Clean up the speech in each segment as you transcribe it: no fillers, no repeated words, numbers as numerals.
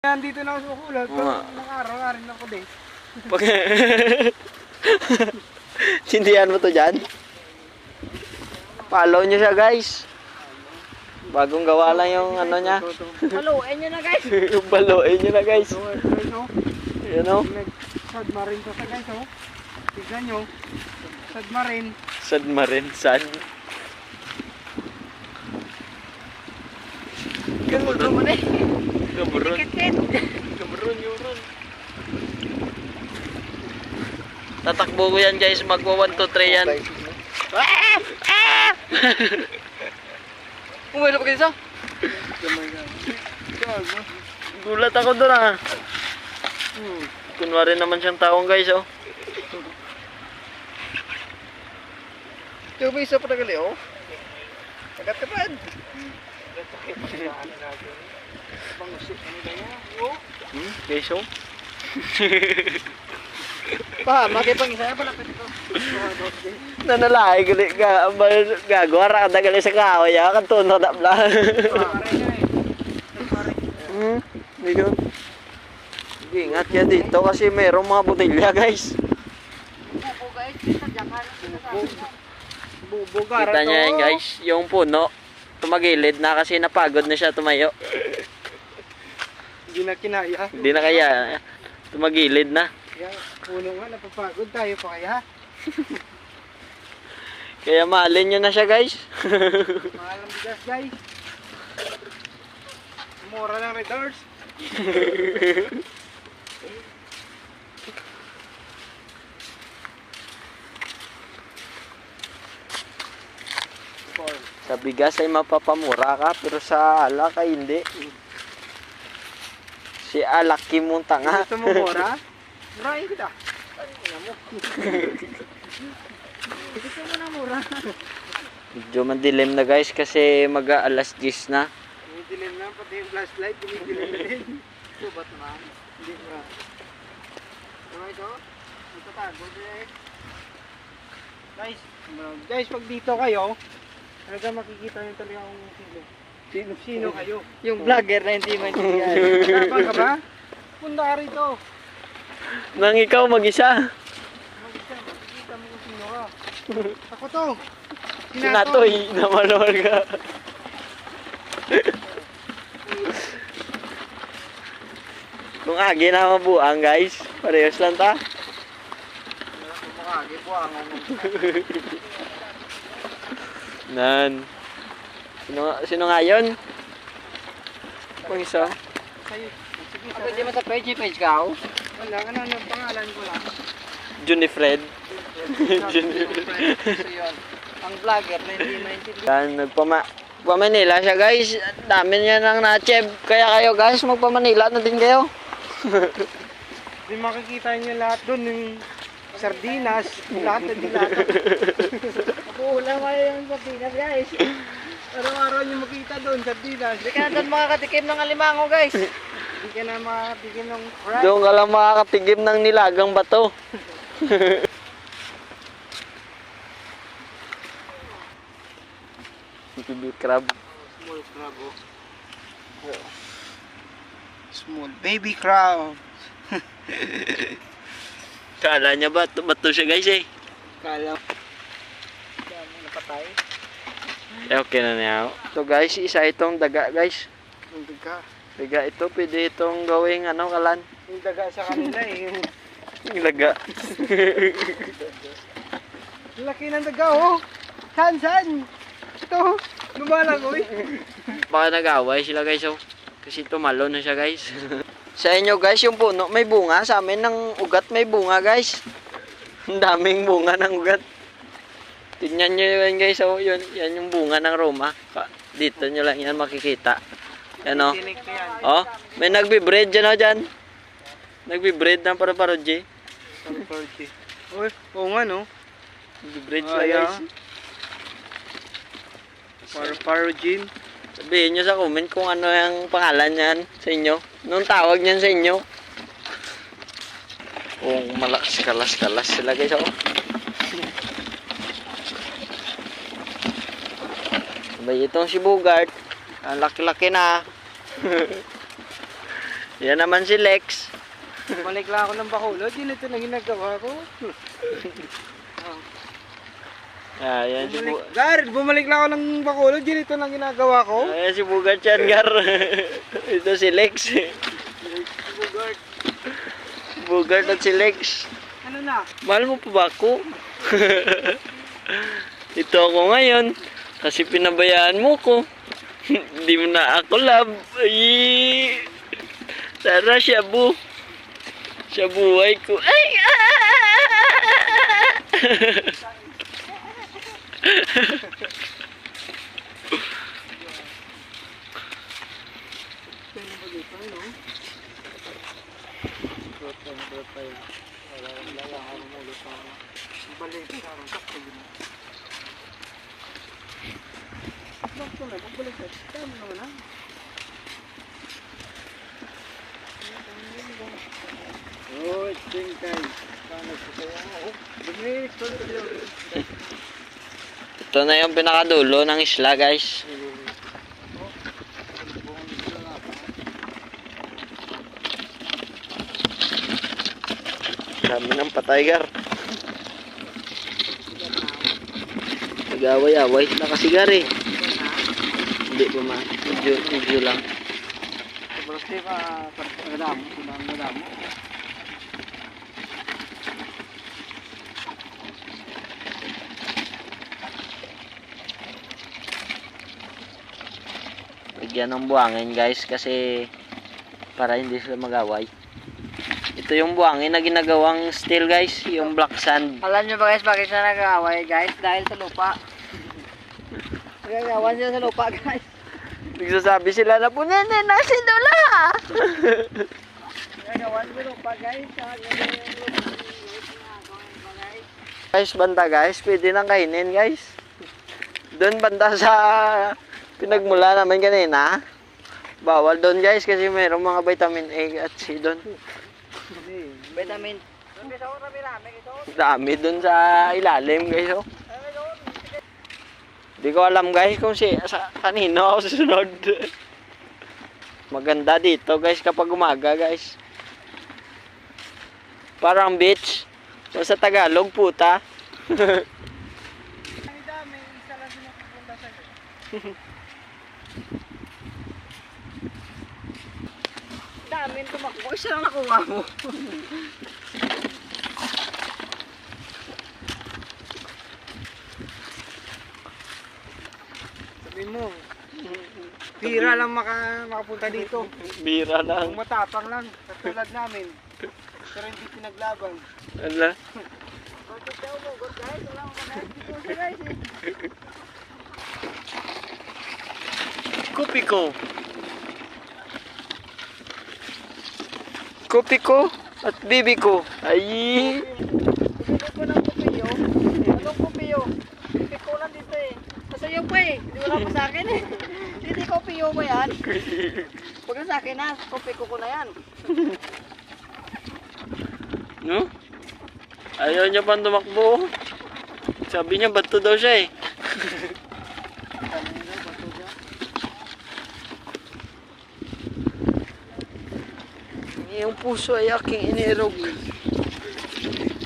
Nandito na ako sa kulot. Nakaraw rin ako din. Sindihan mo to dyan? Follow nyo siya guys. Bagong gawa lang yung ano niya. Paluin nyo na guys. Baluin nyo na guys. Yan o. Submarine to sa guys oh. Tignan nyo. Submarine. Submarine. Sad. Gamuron mo na eh. Gamuron. Kit-kit. Gamuron yun. Tatakbo ko yan guys. Magwa 1, 2, 3 yan. Umano pa kayo sa? Gulat ako doon ah. Kunwari naman siyang taong guys oh. Ito ba isa pa tagali oh? Agad ka pa. Guys oh. Pa, makipang isa na palapit ito. Nanalay gali ka gagawara ka gali sa kahoy ya kan tuno da bla. Dito. Ingat ya dito kasi mayroong mga botelya guys. Bubo guys, sadya ka lang. Bubugar Kita niya yan guys, yung puno tumagilid na kasi napagod na siya tumayo. Hindi na kinaya. Hindi na kaya tumagilid na. Kaya puno nga napapagod tayo pa kaya. Kaya mahalin nyo na siya guys. Mahal ang bigas guys. Mura ng Red Horse. Sa bigas ay mapapamura ka pero sa alak ay hindi. Si alaki mong tanga. Gusto mo mura? Murahin kita. Gusto mo na mura. Medyo madilim na guys kasi mag-aalas 10 na. Dilim na pati yung flashlight. Dilim na din. Subat naman. Hindi ba? Ano ito? Magtatago din. Guys, pag dito kayo, talaga makikita nyo talaga kung sino kayo. Yung vlogger na hindi maintindihan. Tapang ka ba? Punta ka rito. Nang ikaw mag-isa. Mag-isa, makikita mo kung sino ka. Ako to. Sinatoy na malawal ka. Kung agi na mabuang guys, parehas lang ta. Makagi po ang Nan. Sino nga yun? Kung isa. Sa'yo. Sige, Pwede mo sa page ka oh. Wala, ano pangalan ko lang. Junifred. So yun. Ang vlogger na hindi maintindihan. Yan, Manila siya guys. Dami niya nang na-achieve. Kaya kayo guys, magpa-Manila na din kayo. Di makikita nyo lahat doon yung sardinas. Lahat na dilata. Kulang kayo yung sardinas guys. Araw-araw nyo makita doon, sardinas. Hindi ka na doon makakatikim ng alimango guys. Hindi ka na makatikin ng fry. Doon ka lang makakatigim ng nilagang bato. Baby crab. Small crab oh. Small baby crab. Kala niya ba bato siya guys eh. Kala. Napatay. Okay na niya. Ito guys, isa itong daga guys. Yung daga. Daga ito, pwede itong gawing ano kalan. Yung daga sa kanila eh. Yung daga. Laki ng daga oh. Saan? Ito. Lumalang oh eh. Baka nag-away sila guys oh. Kasi tumalo na siya guys. Sa inyo guys, yung puno may bunga. Sa amin ng ugat may bunga guys. Ang daming bunga ng ugat. Tingnan nyo yun guys oh. Yun, yan yung bunga ng Roma. Dito nyo lang yan makikita. Yan oh. Tinik na yan. Oh, may nagbi-breed dyan oh dyan. Nagbi-breed ng paru-parodji. Oo nga no. Nagbi-breed sila guys. Parogene. Sabihin nyo sa comment kung ano yung pangalan niyan sa inyo. Nung tawag niyan sa inyo. Kung malakas kalas sila guys oh. Sabay itong si Bugart. Ang laki-laki na. Yan naman si Lex. Bumalik lang ako ng Bacolod, yun ito na ginagawa ko. Yan si Bumalik lang ako ng Bacolod, yun ito na ginagawa ko. Ayan si Bugart yan, Gar. Ito si Lex. Bugart. Bugart at si Lex. Ano na? Mahal mo pa ba ako? Ito ako ngayon. Kasi pinabayaan mo ko. Hindi mo na ako love. Ay! Tara, Shabu. Sa buhay ko. Ay! Ito na yung pinakadulo ng isla, guys. Dami ng patay, Gar. Nag-away-away sila kasi, Gar, eh. Hindi pa ma. Medyo lang. Basta pa, nadamo. Bigyan ng buhangin, guys, kasi para hindi sila mag-away. Ito yung buhangin na ginagawang steel, guys, yung black sand. Alam nyo ba guys, bakit sila nag-aaway guys? Dahil sa lupa. Nag-aawan sila sa lupa guys. Nagsasabi sila na punin na si Dula. Nag-aawan sa lupa guys. Guys, banda, guys, pwede nang kainin, guys. Doon banda sa pinagmula namin kanina. Bawal doon, guys, kasi mayroong mga vitamin A at C doon. Vitamin. Dami doon sa ilalim, guys, oh. Di ko alam, guys, kung kanino ako susunod. Maganda dito, guys, kapag umaga, guys. Parang beach. O sa Tagalog, puta. Dami tumakbo. Isa lang nakuha mo. Sabihin mo, pira lang makapunta dito. Bira Ang lang. matapang lang, katulad namin. Pero hindi pinaglaban. Ala. Bakit daw mo? Guys, wala mo guys. Dito siya guys eh. Kopi ko. Kopi ko at bibi ko. Ay. Bibili ko ng kupiyo. Anong kupiyo? Bibili ko lang dito eh. Masaya pa eh. Hindi wala pa sa akin eh. Hindi kupiyo mo yan. Huwag na sa akin na. Kupi ko na yan. No? Ayaw niya pang tumakbo. Sabi niya bato daw siya eh. Yung puso ay aking inirog.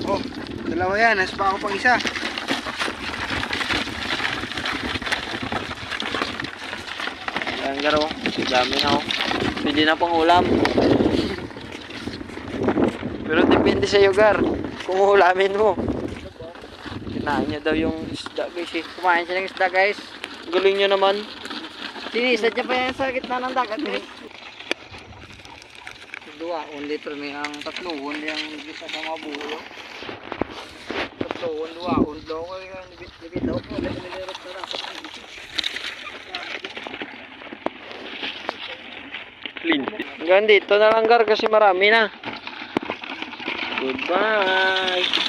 Oh, dalawa yan. Nas pa ako pang isa. Ayan, garo. Dami na oh. Pwede na pang ulam. Pero depende sa iyo, Gar. Kung ulamin mo. Kinain niya daw yung isda, guys eh. Kumain siya ng isda guys. Galing niya naman. Sinisad niya pa yan sa gitna ng dagat guys. Duwaon dito may ang tatluon yung bisa sa mga bulo. Tatluon, duwaon, duwaon yung nibitaw ko. Nilirot na lang. Hanggang dito na lang, Gar, kasi marami na. Goodbye.